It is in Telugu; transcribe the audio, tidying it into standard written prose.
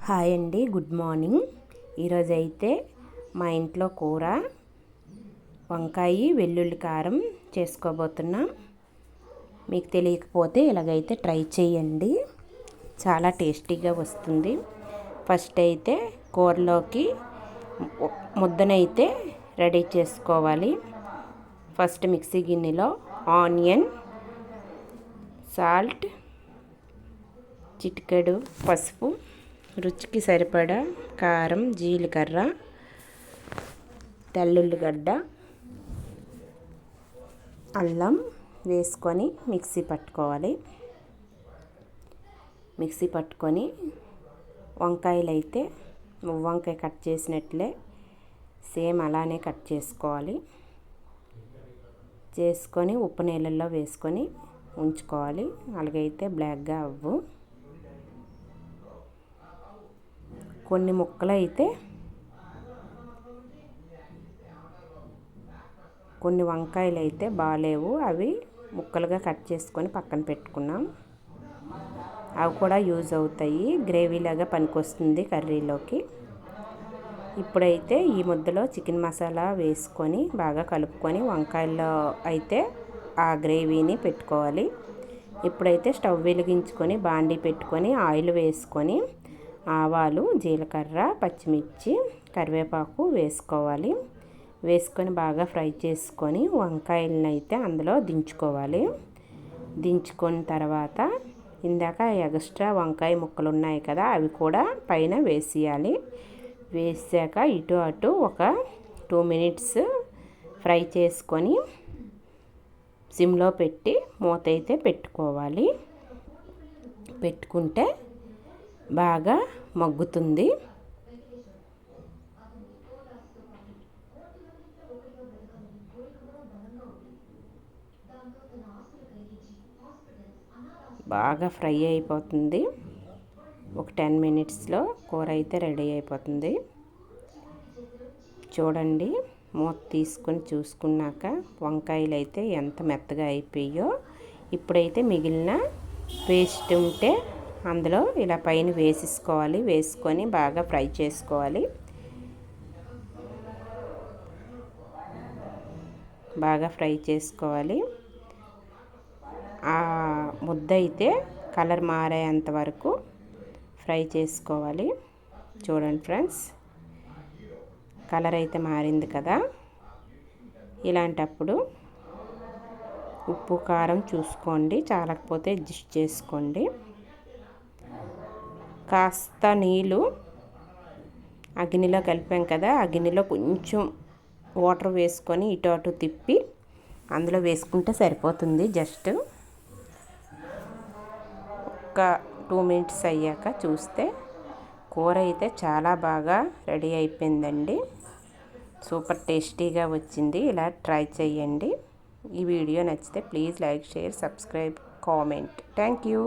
హాయ్ అండి, గుడ్ మార్నింగ్. ఈరోజైతే మా ఇంట్లో కూర వంకాయ వెల్లుల్లి కారం చేసుకోబోతున్నాం. మీకు తెలియకపోతే ఇలాగైతే ట్రై చేయండి, చాలా టేస్టీగా వస్తుంది. ఫస్ట్ అయితే కూరలోకి ముద్దనైతే రెడీ చేసుకోవాలి. ఫస్ట్ మిక్సీ గిన్నెలో ఆనియన్, సాల్ట్, చిటికెడు పసుపు, రుచికి సరిపడా కారం, జీలకర్ర, తెల్లుల్లిగడ్డ, అల్లం వేసుకొని మిక్సీ పట్టుకోవాలి. మిక్సీ పట్టుకొని వంకాయలు అయితే వంకాయ కట్ చేసినట్లే సేమ్ అలానే కట్ చేసుకోవాలి. చేసుకొని ఉప్పు నీళ్ళల్లో వేసుకొని ఉంచుకోవాలి. అలాగైతే బ్లాక్గా అవ్వు. కొన్ని ముక్కలు అయితే కొన్ని వంకాయలు అయితే బాగాలేవు, అవి ముక్కలుగా కట్ చేసుకొని పక్కన పెట్టుకున్నాం. అవి కూడా యూజ్ అవుతాయి, గ్రేవీలాగా పనికొస్తుంది కర్రీలోకి. ఇప్పుడైతే ఈ ముద్దలో చికెన్ మసాలా వేసుకొని బాగా కలుపుకొని వంకాయల్లో అయితే ఆ గ్రేవీని పెట్టుకోవాలి. ఇప్పుడైతే స్టవ్ వెలిగించుకొని బాండీ పెట్టుకొని ఆయిల్ వేసుకొని ఆవాలు, జీలకర్ర, పచ్చిమిర్చి, కరివేపాకు వేసుకోవాలి. వేసుకొని బాగా ఫ్రై చేసుకొని వంకాయలను అయితే అందులో దించుకోవాలి. దించుకున్న తర్వాత ఇందాక ఎక్స్ట్రా వంకాయ ముక్కలు ఉన్నాయి కదా, అవి కూడా పైన వేసేయాలి. వేసాక ఇటు అటు ఒక 2 minutes ఫ్రై చేసుకొని సిమ్లో పెట్టి మూత అయితే పెట్టుకోవాలి. పెట్టుకుంటే బాగా మగ్గుతుంది. బాగా ఫ్రై అయిపోతుంది. ఒక 10 minutesలో కూర అయితే రెడీ అయిపోతుంది. చూడండి, మూత తీసుకొని చూసుకున్నాక వంకాయలు అయితే ఎంత మెత్తగా అయిపోయాయో. ఇప్పుడైతే మిగిలిన పేస్ట్ ఉంటే అందులో ఇలా పైన వేసేసుకోవాలి. వేసుకొని బాగా ఫ్రై చేసుకోవాలి. బాగా ఫ్రై చేసుకోవాలి. ఆ ముద్ద అయితే కలర్ మారేంత వరకు ఫ్రై చేసుకోవాలి. చూడండి ఫ్రెండ్స్, కలర్ అయితే మారింది కదా. ఇలాంటప్పుడు ఉప్పు కారం చూసుకోండి, చాలకపోతే అడ్జస్ట్ చేసుకోండి. కాస్త నీళ్ళు ఆ గిన్నెలో కలిపాం కదా, ఆ గిన్నెలో కొంచెం వాటర్ వేసుకొని ఇటు అటు తిప్పి అందులో వేసుకుంటే సరిపోతుంది. జస్ట్ ఒక 2 minutes అయ్యాక చూస్తే కూర అయితే చాలా బాగా రెడీ అయిపోయిందండి. సూపర్ టేస్టీగా వచ్చింది. ఇలా ట్రై చేయండి. ఈ వీడియో నచ్చితే please like, share, subscribe, comment. Thank you.